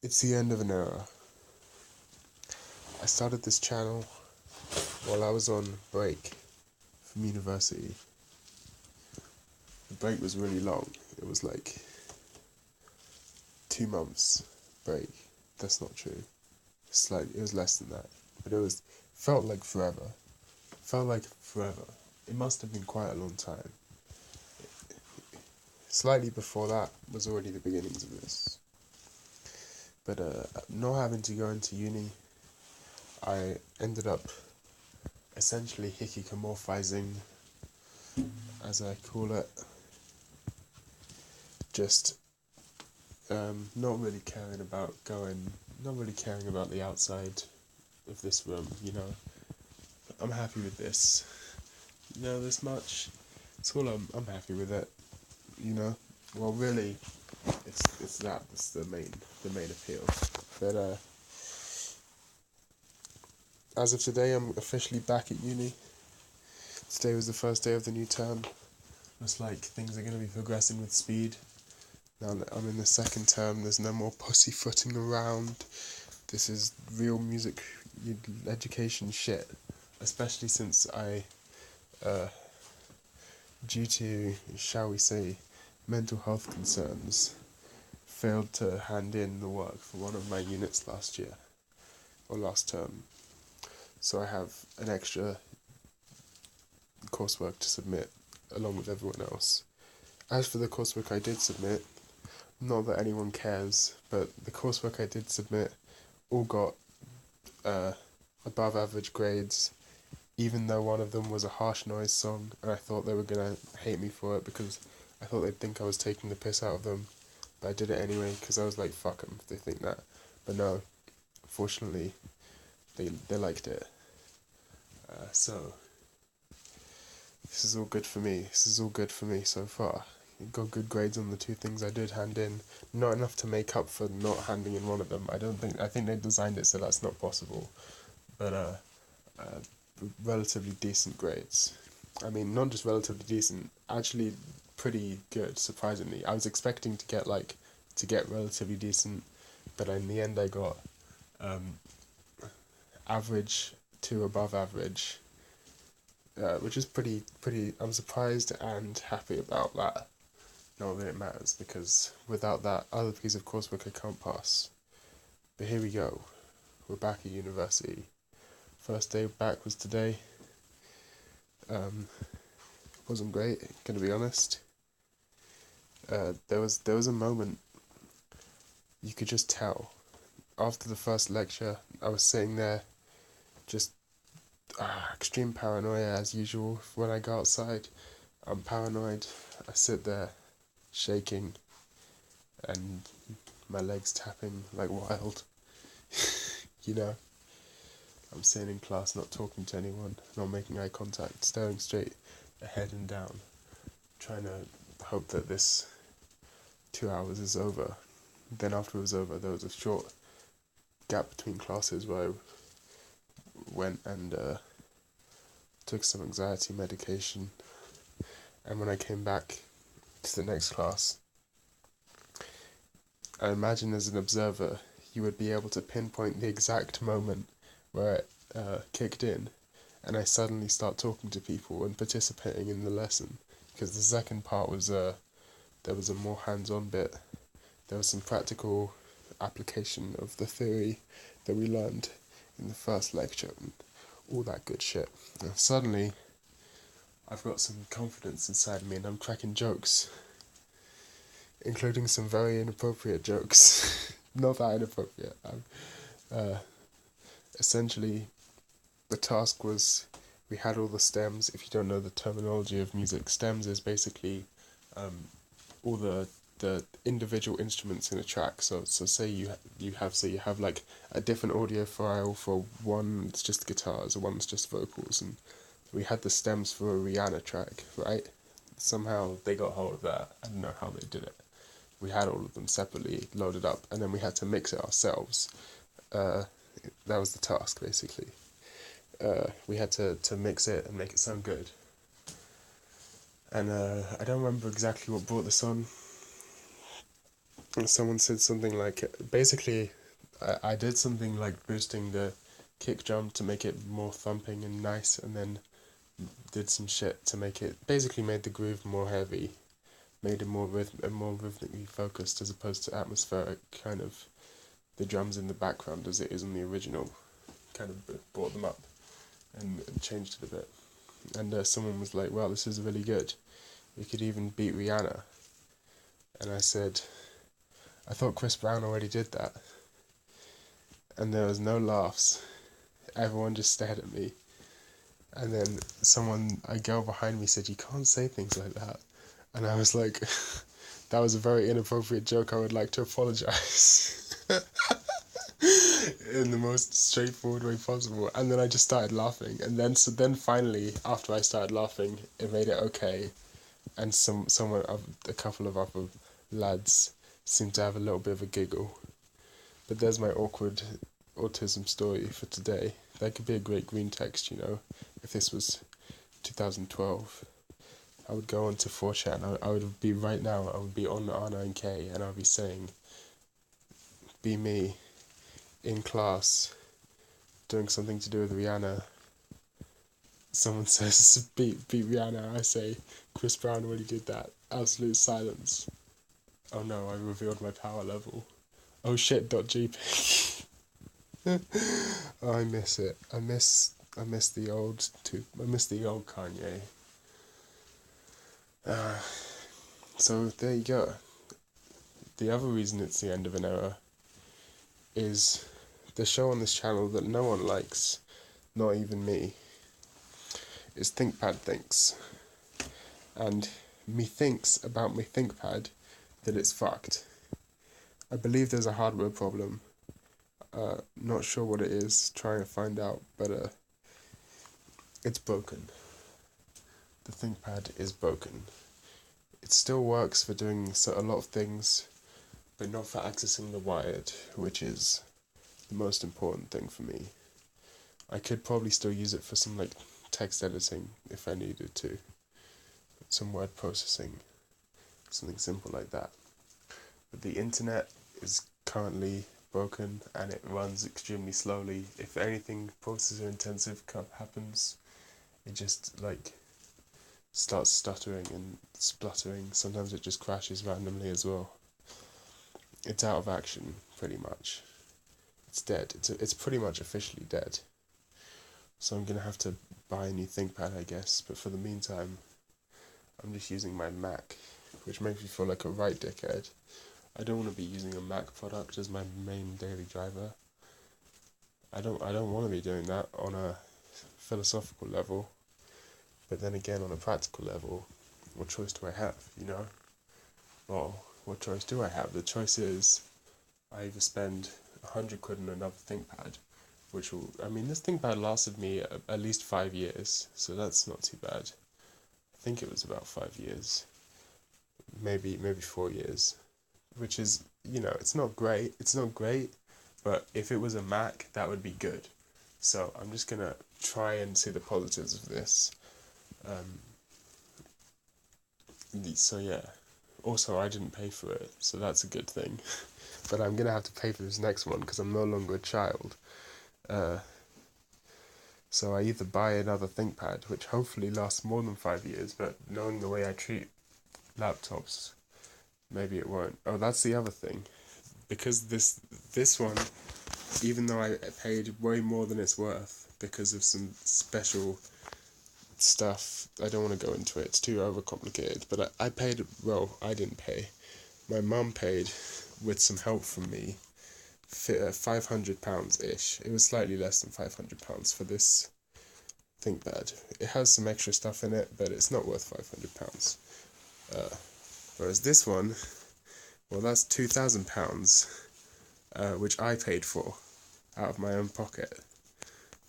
It's the end of an era. I started this channel while I was on break from university. The break was really long. It was like 2 months break. That's not true. It was less than that. But felt like forever. Felt like forever. It must have been quite a long time. Slightly before that was already the beginnings of this. But not having to go into uni, I ended up essentially hikikomorphizing, as I call it, just not really caring about the outside of this room, I'm happy with this. This much. It's all I'm happy with it, you know. Well, really, that's the main appeal. But as of today, I'm officially back at uni. Today was the first day of the new term. Looks like things are going to be progressing with speed. Now that I'm in the second term, there's no more pussyfooting around. This is real music education shit. Especially since I, due to, shall we say, mental health concerns, failed to hand in the work for one of my units last year, or last term. So I have an extra coursework to submit along with everyone else. As for the coursework I did submit, not that anyone cares, but the coursework I did submit all got above average grades, even though one of them was a harsh noise song, and I thought they were going to hate me for it because I thought they'd think I was taking the piss out of them, but I did it anyway because I was like, fuck them if they think that. But no, fortunately, they liked it. So, this is all good for me. This is all good for me so far. Got good grades on the two things I did hand in. Not enough to make up for not handing in one of them. I think they designed it so that's not possible. But relatively decent grades. I mean, not just relatively decent, actually pretty good, surprisingly. I was expecting to get relatively decent, but in the end I got average to above average, which is pretty. I'm surprised and happy about that. Not that it matters, because without that other piece of coursework I can't pass. But here we go. We're back at university. First day back was today. Wasn't great, gonna be honest. There was a moment you could just tell. After the first lecture, I was sitting there, just extreme paranoia as usual. When I go outside, I'm paranoid. I sit there, shaking, and my legs tapping like wild. you know, I'm sitting in class, not talking to anyone, not making eye contact, staring straight ahead and down, trying to hope that this 2 hours is over. Then after it was over, there was a short gap between classes where I went and took some anxiety medication. And when I came back to the next class, I imagine as an observer, you would be able to pinpoint the exact moment where it kicked in, and I suddenly start talking to people and participating in the lesson. Because the second part was there was a more hands-on bit. There was some practical application of the theory that we learned in the first lecture and all that good shit. And suddenly, I've got some confidence inside me and I'm cracking jokes, including some very inappropriate jokes. Not that inappropriate. Essentially, the task was we had all the stems. If you don't know the terminology of music, stems is basically all the individual instruments in a track. So say you have like a different audio file for one that's just guitars, or one that's just vocals, and we had the stems for a Rihanna track, right? Somehow they got hold of that. I don't know how they did it. We had all of them separately loaded up, and then we had to mix it ourselves. That was the task, basically. We had to mix it and make it sound good. And I don't remember exactly what brought this on. someone said something like, basically, I did something like boosting the kick drum to make it more thumping and nice, and then did some shit to make it, basically made the groove more heavy, made it more more rhythmically focused as opposed to atmospheric, kind of the drums in the background as it is in the original, kind of brought them up and changed it a bit. And someone was like, "Well, this is really good. You could even beat Rihanna." And I said, "I thought Chris Brown already did that." And there was no laughs. Everyone just stared at me. And then a girl behind me said, "You can't say things like that." And I was like, "That was a very inappropriate joke. I would like to apologize." In the most straightforward way possible. And then I just started laughing. And then finally, after I started laughing, it made it okay. And a couple of other lads seemed to have a little bit of a giggle. But there's my awkward autism story for today. That could be a great green text, if this was 2012. I would go on to 4chan, I would be right now, I would be on R9K, and I would be saying, be me, in class, doing something to do with Rihanna. Someone says, beat Rihanna, I say, Chris Brown already did that. Absolute silence. Oh no, I revealed my power level. Oh shit, .jpg. Oh, I miss it. I miss the old Kanye. So there you go. The other reason it's the end of an era is the show on this channel that no one likes, not even me, is ThinkPad Thinks. And methinks about my ThinkPad that it's fucked. I believe there's a hardware problem. Not sure what it is, trying to find out, but it's broken. The ThinkPad is broken. It still works for doing a lot of things, but not for accessing the wired, which is the most important thing for me. I could probably still use it for some text editing if I needed to, some word processing, something simple like that. But the internet is currently broken and it runs extremely slowly. If anything processor intensive happens, it just starts stuttering and spluttering. Sometimes it just crashes randomly as well. It's out of action, pretty much. It's dead. It's pretty much officially dead. So I'm going to have to buy a new ThinkPad, I guess. But for the meantime, I'm just using my Mac, which makes me feel like a right dickhead. I don't want to be using a Mac product as my main daily driver. I don't want to be doing that on a philosophical level. But then again, on a practical level, what choice do I have, Well, what choice do I have? The choice is I either spend 100 quid on another ThinkPad, this ThinkPad lasted me at least 5 years, so that's not too bad. I think it was about 5 years, maybe 4 years, which is, it's not great, but if it was a Mac, that would be good. So I'm just going to try and see the positives of this. So yeah, also I didn't pay for it, so that's a good thing. But I'm going to have to pay for this next one because I'm no longer a child. So I either buy another ThinkPad, which hopefully lasts more than 5 years, but knowing the way I treat laptops, maybe it won't. Oh, that's the other thing. Because this one, even though I paid way more than it's worth because of some special stuff, I don't want to go into it, it's too overcomplicated, but I paid, I didn't pay. My mum paid, with some help from me, £500-ish. It was slightly less than £500 for this ThinkPad. It has some extra stuff in it, but it's not worth £500. Whereas this one, that's £2,000, which I paid for out of my own pocket.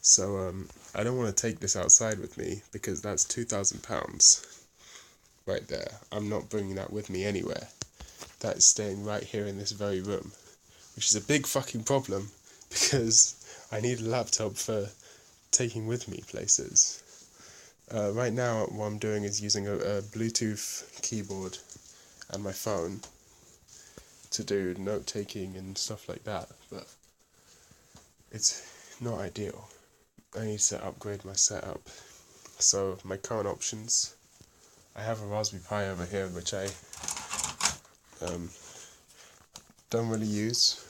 So I don't want to take this outside with me because that's £2,000 right there. I'm not bringing that with me anywhere. That is staying right here in this very room, which is a big fucking problem because I need a laptop for taking with me places. Right now what I'm doing is using a Bluetooth keyboard and my phone to do note taking and stuff like that, but it's not ideal. I need to upgrade my setup. So my current options, I have a Raspberry Pi over here which I don't really use.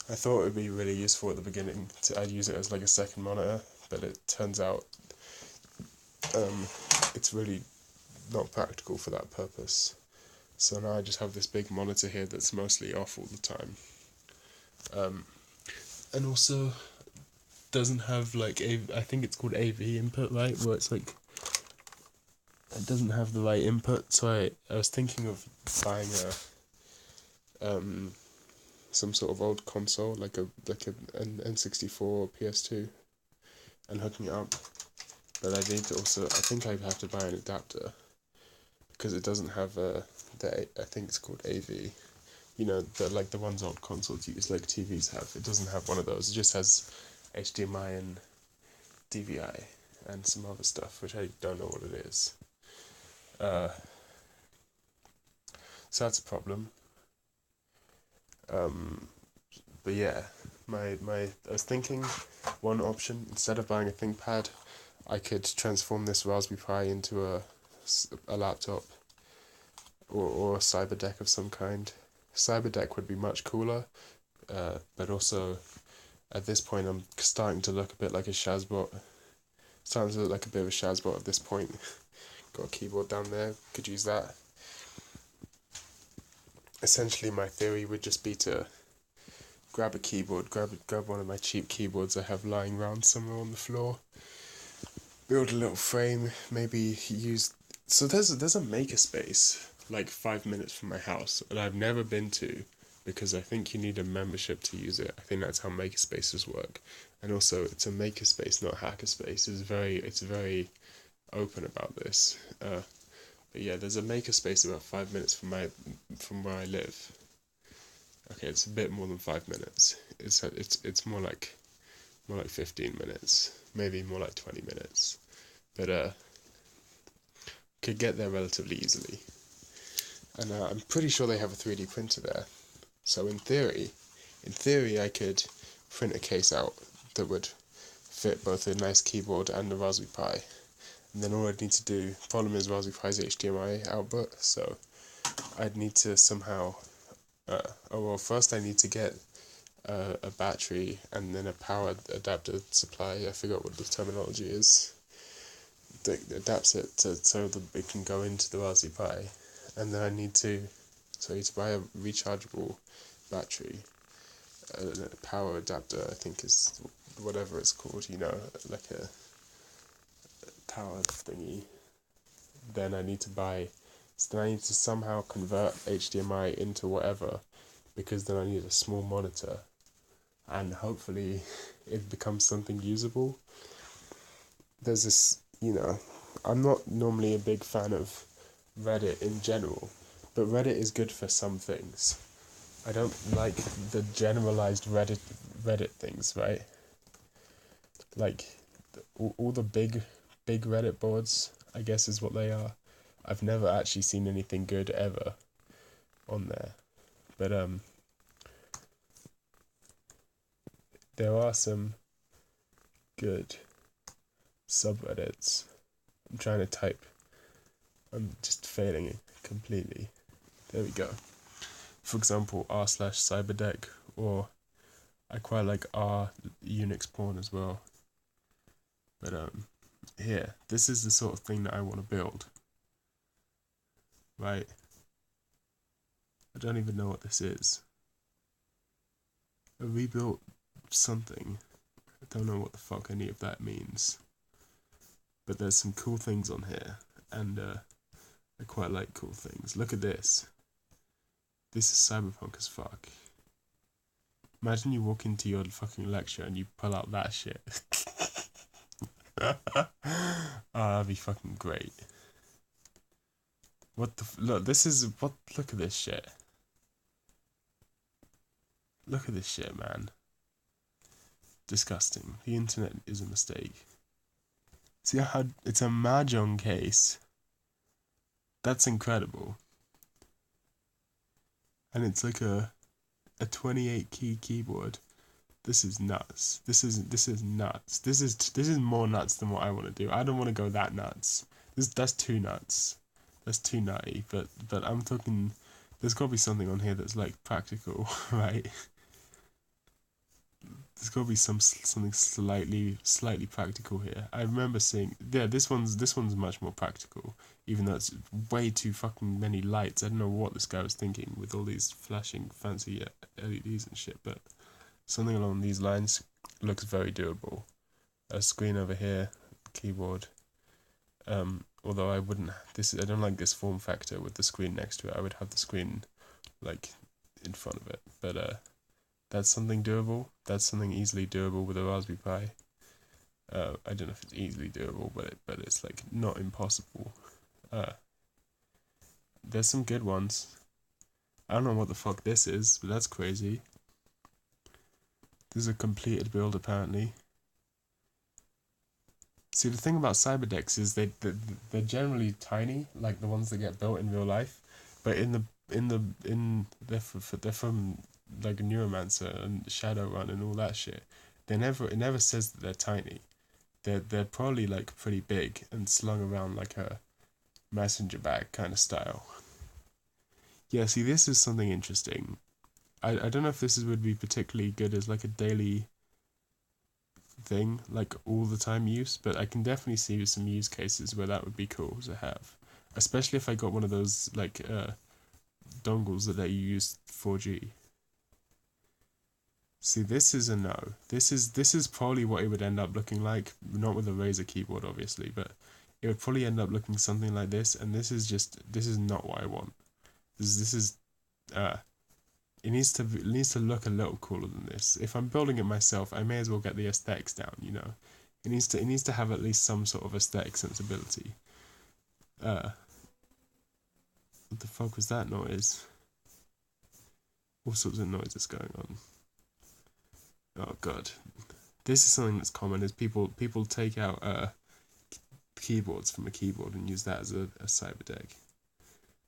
I thought it would be really useful at the beginning. I'd use it as like a second monitor, but it turns out it's really not practical for that purpose. So now I just have this big monitor here that's mostly off all the time. And also doesn't have like I think it's called AV input, right? Where it's like it doesn't have the right input. So I was thinking of buying a some sort of old console like an N64 or PS2 and hooking it up. But I need to also, I think I have to buy an adapter because it doesn't have I think it's called AV. You know, like the ones old consoles use, like TVs have. It doesn't have one of those. It just has HDMI and DVI and some other stuff, which I don't know what it is. So that's a problem. But yeah, I was thinking one option, instead of buying a ThinkPad, I could transform this Raspberry Pi into a laptop or a Cyberdeck of some kind. Cyberdeck would be much cooler, but also at this point I'm starting to look a bit like a Shazbot. Starting to look like a bit of a Shazbot at this point. Got a keyboard down there, could use that. Essentially my theory would just be to grab a keyboard, grab one of my cheap keyboards I have lying around somewhere on the floor, build a little frame, maybe use... So there's a makerspace like 5 minutes from my house that I've never been to because I think you need a membership to use it. I think that's how makerspaces work. And also it's a makerspace, not hackerspace. It's very open about this. But yeah, there's a makerspace about 5 minutes from where I live. Okay, it's a bit more than 5 minutes. It's more like 15 minutes, maybe more like 20 minutes. But could get there relatively easily. And I'm pretty sure they have a 3D printer there. So in theory I could print a case out that would fit both a nice keyboard and a Raspberry Pi. And then all I'd need to do, problem is Raspberry Pi's HDMI output, so I'd need to somehow, first I need to get a battery and then a power adapter supply. I forgot what the terminology is. That adapts it so that it can go into the Raspberry Pi. And then I need to buy a rechargeable battery, a power adapter, I think is whatever it's called, like a power thingy. Then I need to somehow convert HDMI into whatever, because then I need a small monitor, and hopefully it becomes something usable. There's this, I'm not normally a big fan of Reddit in general, but Reddit is good for some things. I don't like the generalized Reddit things, right? Like all the big Reddit boards, I guess is what they are. I've never actually seen anything good ever on there. But there are some good subreddits. I'm trying to type. I'm just failing it completely. There we go. For example, r/cyberdeck, or I quite like r Unix porn as well. But here, this is the sort of thing that I want to build. Right? I don't even know what this is. I rebuilt something. I don't know what the fuck any of that means. But there's some cool things on here, and I quite like cool things. Look at this. This is cyberpunk as fuck. Imagine you walk into your fucking lecture and you pull out that shit. Oh, that'd be fucking great. What the look, look at this shit. Look at this shit, man. Disgusting. The internet is a mistake. See how it's a mahjong case. That's incredible. and it's like a 28 key keyboard. This is nuts. This is nuts. This is more nuts than what I want to do. I don't want to go that nuts. That's too nuts. That's too nutty. But I'm talking. There's got to be something on here that's like practical, right? There's got to be something slightly practical here. I remember seeing, yeah, this one's much more practical, even though it's way too fucking many lights. I don't know what this guy was thinking with all these flashing fancy LEDs and shit, but something along these lines looks very doable. A screen over here, keyboard. Although I wouldn't. I don't like this form factor with the screen next to it. I would have the screen like in front of it, but that's something doable. That's something easily doable with a Raspberry Pi. I don't know if it's easily doable, but it's like not impossible. There's some good ones. I don't know what the fuck this is, but that's crazy. This is a completed build apparently. See, the thing about cyber decks is they're generally tiny, like the ones that get built in real life, but they're from like Neuromancer and Shadowrun and all that shit. It never says that they're tiny. They're probably like pretty big and slung around like a messenger bag kind of style. Yeah, see, this is something interesting. I don't know if would be particularly good as like a daily thing, like all the time use, but I can definitely see some use cases where that would be cool to have, especially if I got one of those like dongles that let you use 4G. See, this is a no. This is probably what it would end up looking like, not with a Razer keyboard obviously, but it would probably end up looking something like this, and this is not what I want. This is it needs to look a little cooler than this. If I'm building it myself, I may as well get the aesthetics down, you know. It needs to have at least some sort of aesthetic sensibility. What the fuck was that noise? All sorts of noises going on. Oh god. This is something that's common, is people take out keyboards from a keyboard and use that as a cyber deck.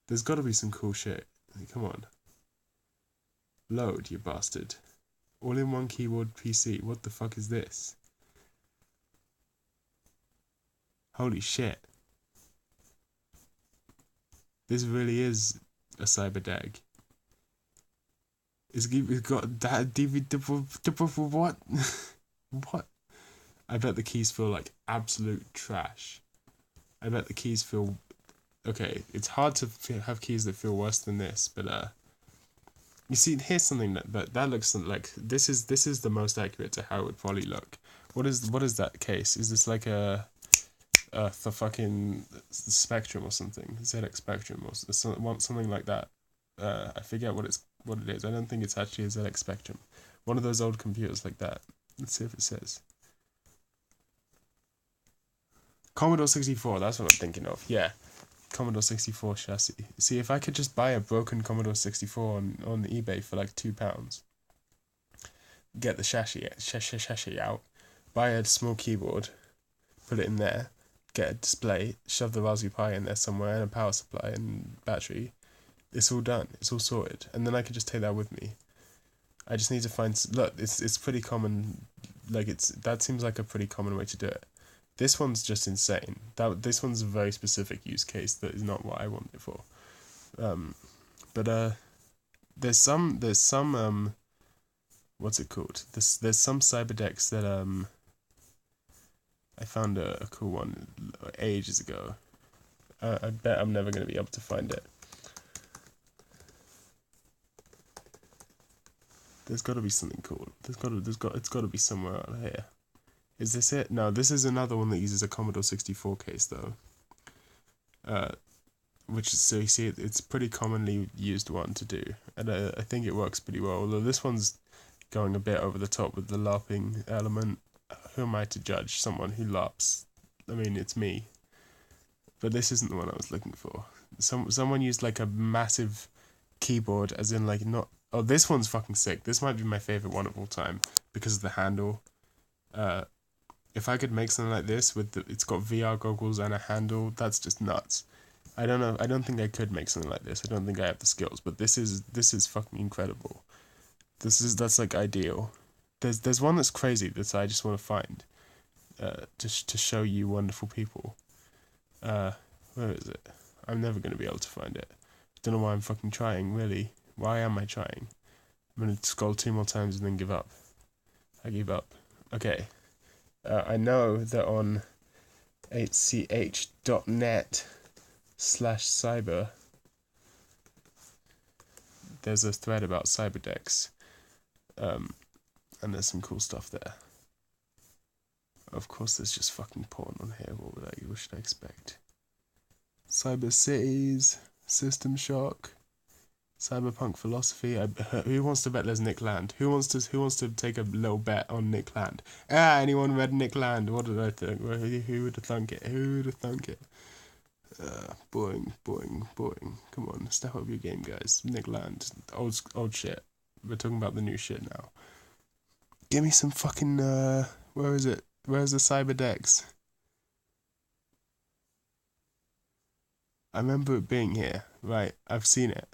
There's gotta be some cool shit. Like, come on. Load, you bastard. All-in-one keyboard PC. What the fuck is this? Holy shit. This really is a cyber deck. It's got that DVD. What? What? I bet the keys feel like absolute trash. I bet the keys feel... Okay, it's hard to have keys that feel worse than this, but you see, here's something that looks like this is the most accurate to how it would probably look. What is that case? Is this like the fucking Spectrum or something? ZX Spectrum or something like that? I forget what it is. I don't think it's actually a ZX Spectrum. One of those old computers like that. Let's see if it says. Commodore 64. That's what I'm thinking of. Yeah. Commodore 64 chassis. See, if I could just buy a broken Commodore 64 on eBay for like £2, get the chassis out, buy a small keyboard, put it in there, get a display, shove the Raspberry Pi in there somewhere, and a power supply and battery, it's all done. It's all sorted. And then I could just take that with me. I just need to find... Look, it's pretty common. Like, that seems like a pretty common way to do it. This one's just insane. This one's a very specific use case that is not what I want it for. But there's some what's it called? There's some cyber decks that I found a cool one ages ago. I bet I'm never gonna be able to find it. There's got to be something cool. It's got to be somewhere out here. Is this it? No, this is another one that uses a Commodore 64 case though. Which is, so you see, it's pretty commonly used one to do, and I think it works pretty well. Although this one's going a bit over the top with the larping element. Who am I to judge someone who larps? I mean, it's me. But this isn't the one I was looking for. Someone used like a massive keyboard, as in like not. Oh, this one's fucking sick. This might be my favorite one of all time because of the handle. If I could make something like this with it's got VR goggles and a handle, that's just nuts. I don't know. I don't think I could make something like this. I don't think I have the skills. But this is fucking incredible. That's like ideal. There's one that's crazy that I just want to find. To show you wonderful people. Where is it? I'm never gonna be able to find it. Don't know why I'm fucking trying. Really, why am I trying? I'm gonna scroll 2 more times and then give up. I give up. Okay. I know that on hch.net/cyber there's a thread about cyberdecks, and there's some cool stuff there. Of course, there's just fucking porn on here. What should I expect? Cyber cities, System Shock, Cyberpunk philosophy. Who wants to bet there's Nick Land? Who wants to take a little bet on Nick Land? Anyone read Nick Land? What did I think? Who would have thunk it? Who would have thunk it? Boring. Come on, step up your game, guys. Nick Land, old shit. We're talking about the new shit now. Give me some fucking where is it? Where's the Cyberdex? I remember it being here. Right, I've seen it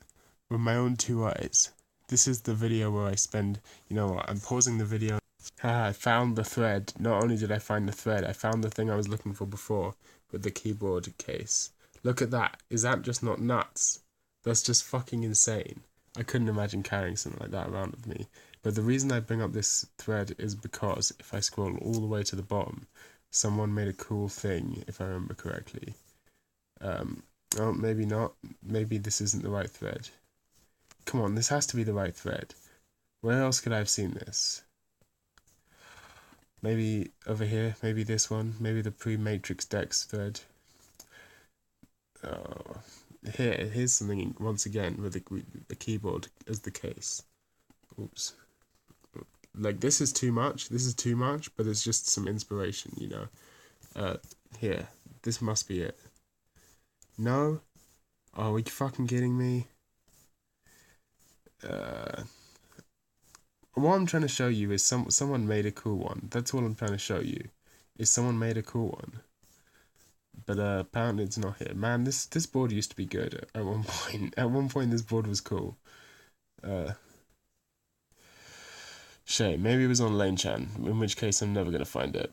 with my own 2 eyes. This is the video where I spend. You know what? I'm pausing the video. I found the thread. Not only did I find the thread, I found the thing I was looking for before with the keyboard case. Look at that. Is that just not nuts? That's just fucking insane. I couldn't imagine carrying something like that around with me. But the reason I bring up this thread is because if I scroll all the way to the bottom, someone made a cool thing, if I remember correctly. Oh, maybe not. Maybe this isn't the right thread. Come on, this has to be the right thread. Where else could I have seen this? Maybe over here, maybe this one, maybe the pre-Matrix Dex thread. Oh, here's something once again with the keyboard as the case. Oops. Like, this is too much, but it's just some inspiration, you know. Here, this must be it. No? Are we fucking kidding me? What I'm trying to show you is someone made a cool one. That's all I'm trying to show you. Is someone made a cool one. But apparently it's not here. Man, this board used to be good at one point. At one point this board was cool. Shame. Maybe it was on Lane-chan, in which case I'm never gonna find it.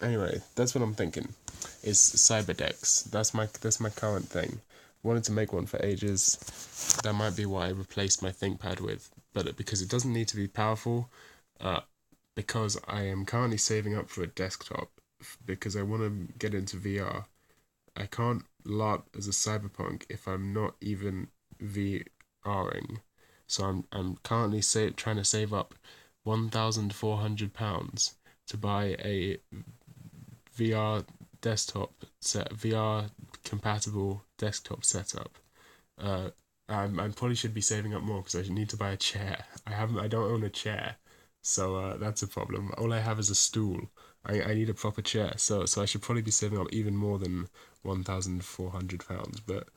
Anyway, that's what I'm thinking. Is Cyberdex. That's my current thing. Wanted to make one for ages. That might be what I replaced my ThinkPad with, but because it doesn't need to be powerful, because I am currently saving up for a desktop, because I want to get into VR. I can't LARP as a Cyberpunk if I'm not even VRing. So I'm currently trying to save up £1,400 to buy a VR desktop set, VR compatible desktop setup. I probably should be saving up more because I need to buy a chair. I don't own a chair, so that's a problem. All I have is a stool. I need a proper chair, so I should probably be saving up even more than £1,400. But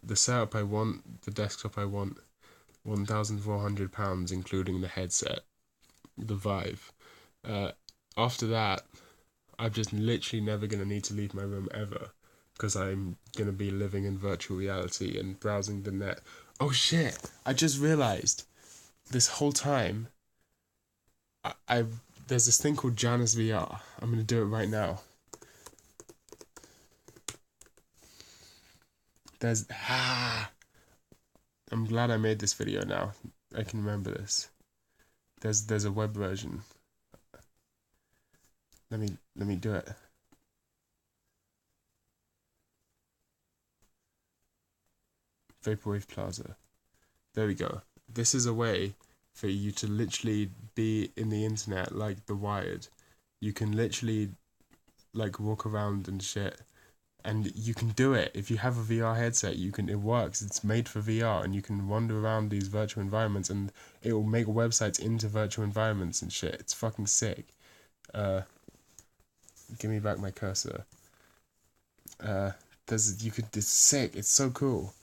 the setup I want, the desktop I want, £1,400, including the headset, the Vive. After that, I'm just literally never going to need to leave my room ever, because I'm going to be living in virtual reality and browsing the net. Oh shit, I just realised this whole time, there's this thing called Janus VR. I'm going to do it right now. I'm glad I made this video now. I can remember this. There's a web version. Let me do it. Vaporwave Plaza. There we go. This is a way for you to literally be in the internet like The Wired. You can literally like walk around and shit, and you can do it if you have a VR headset. It works. It's made for VR, and you can wander around these virtual environments, and it will make websites into virtual environments and shit. It's fucking sick. Give me back my cursor. It's sick. It's so cool.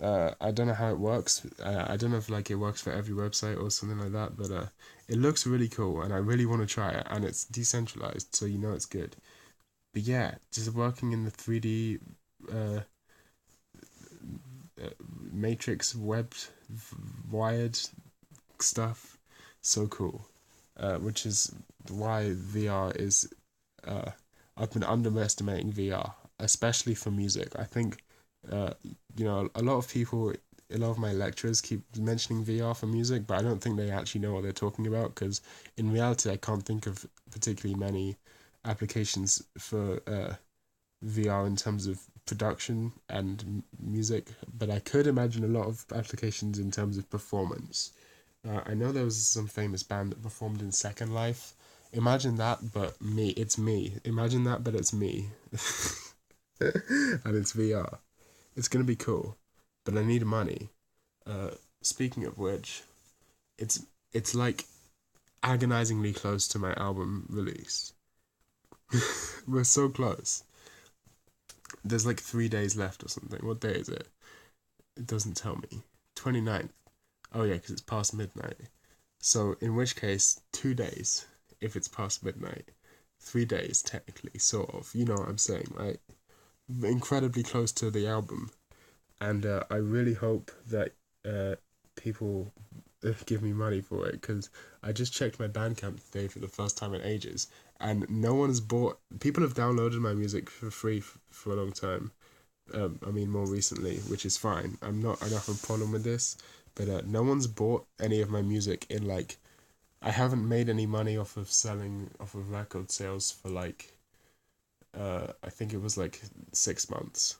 I don't know how it works. I don't know if like it works for every website or something like that, but it looks really cool, and I really want to try it. And it's decentralized, so you know it's good. but yeah, just working in the 3D uh, uh, matrix web wired stuff, so cool. Which is why VR is. Uh, I've been underestimating VR, especially for music. I think, uh, a lot of people, a lot of my lecturers keep mentioning VR for music, but I don't think they actually know what they're talking about because in reality, I can't think of particularly many applications for VR in terms of production and music, but I could imagine a lot of applications in terms of performance. I know there was some famous band that performed in Second Life. Imagine that, but me. It's me. Imagine that, but it's me. And it's VR. It's gonna be cool, but I need money. Uh, Speaking of which, it's it's like agonizingly close to my album release. We're so close. There's like 3 days left or something. What day is it? It doesn't tell me. 29th. Oh yeah, because it's past midnight. So in which case, 2 days if it's past midnight. 3 days technically, sort of. You know what I'm saying, right? Incredibly close to the album, and I really hope that people give me money for it because I just checked my Bandcamp today for the first time in ages, and no one's bought. People have downloaded my music for free for a long time. I mean, more recently, which is fine. I don't have a problem with this, but no one's bought any of my music in like. I haven't made any money off of record sales for like. I think it was like 6 months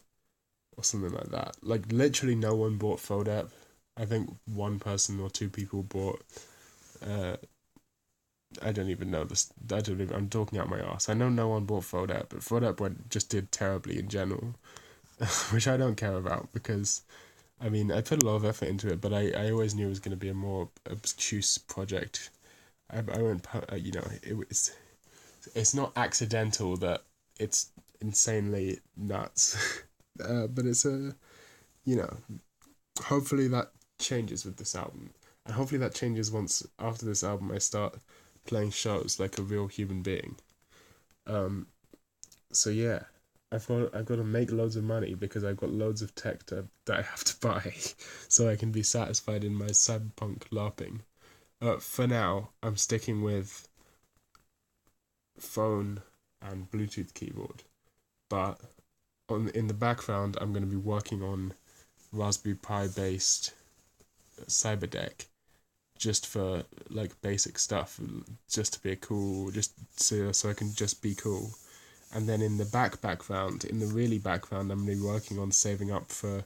or something like that. Like literally, no one bought Fodep. I think one person or two people bought. Uh, I don't even know this. I don't even. I'm talking out my ass. I know no one bought Fodep, but just did terribly in general, which I don't care about because I mean, I put a lot of effort into it, but I always knew it was going to be a more obtuse project. I won't, it's not accidental that it's insanely nuts, but it's you know, hopefully that changes with this album, and hopefully that changes once after this album I start playing shows like a real human being. Um, so yeah, I've got to make loads of money because I've got loads of tech that I have to buy, so I can be satisfied in my cyberpunk larping. For now, I'm sticking with phone and Bluetooth keyboard, but on in the background, I'm going to be working on Raspberry Pi based Cyberdeck just for like basic stuff, just to be cool, just so I can just be cool. And then in the background, in the really background, I'm going to be working on saving up for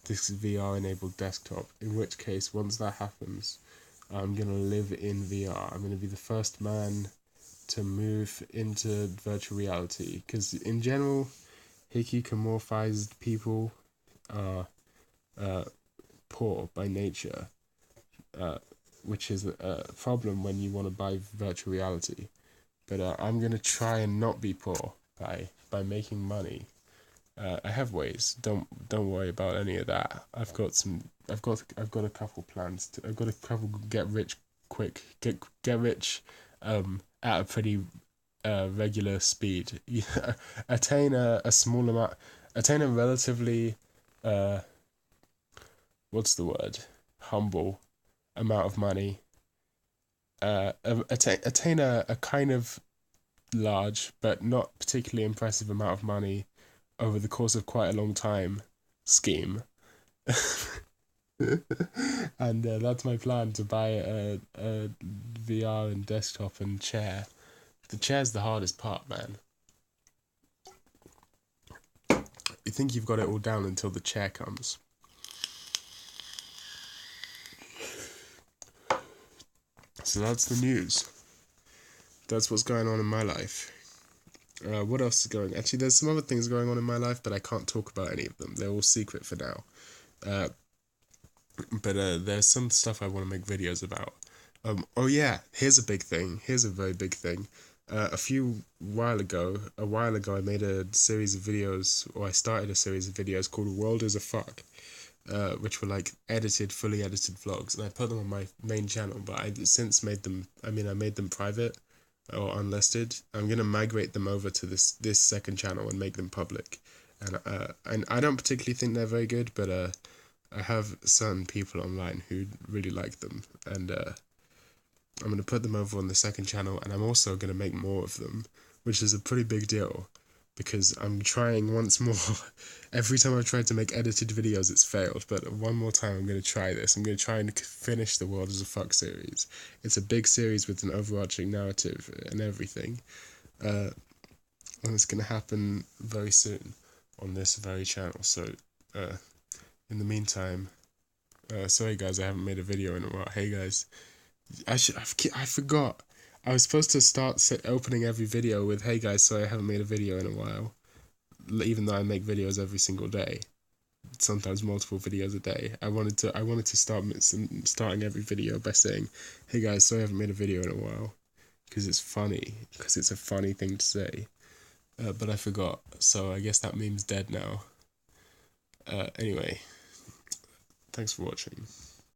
this VR enabled desktop. In which case, once that happens, I'm going to live in VR. I'm going to be the first man to move into virtual reality. Because in general, hikikomorphized people are poor by nature, uh, which is a problem when you want to buy virtual reality. But I'm going to try and not be poor by making money. I have ways. Don't worry about any of that. I've got a couple plans. I've got a couple get rich quick. Get rich at a pretty regular speed. Attain a small amount. Attain a relatively what's the word? Humble amount of money. Attain a kind of large but not particularly impressive amount of money over the course of quite a long time scheme. And that's my plan, to buy a VR and desktop and chair. The chair's the hardest part, man. You think you've got it all down until the chair comes. So that's the news. That's what's going on in my life. What else is going on? Actually, there's some other things going on in my life, but I can't talk about any of them. They're all secret for now. But there's some stuff I want to make videos about. Oh yeah, here's a big thing. Here's a very big thing. A while ago, I made a series of videos, or I started a series of videos called "World is a Fuck," which were like fully edited vlogs, and I put them on my main channel. But I since made them. I mean, I made them private, or unlisted, I'm gonna migrate them over to this second channel and make them public. And I don't particularly think they're very good, but I have certain people online who really like them, and I'm gonna put them over on the second channel, and I'm also gonna make more of them, which is a pretty big deal, because I'm trying once more. Every time I've tried to make edited videos, it's failed. But one more time, I'm gonna try this. I'm gonna try and finish the World as a Fuck series. It's a big series with an overarching narrative and everything, and it's gonna happen very soon on this very channel. So, in the meantime, sorry guys, I haven't made a video in a while. Hey guys, I forgot. I was supposed to start opening every video with "Hey guys, sorry I haven't made a video in a while," even though I make videos every single day, sometimes multiple videos a day. I wanted to start starting every video by saying, "Hey guys, sorry I haven't made a video in a while," because it's funny, because it's a funny thing to say. But I forgot, so I guess that meme's dead now. Anyway, thanks for watching.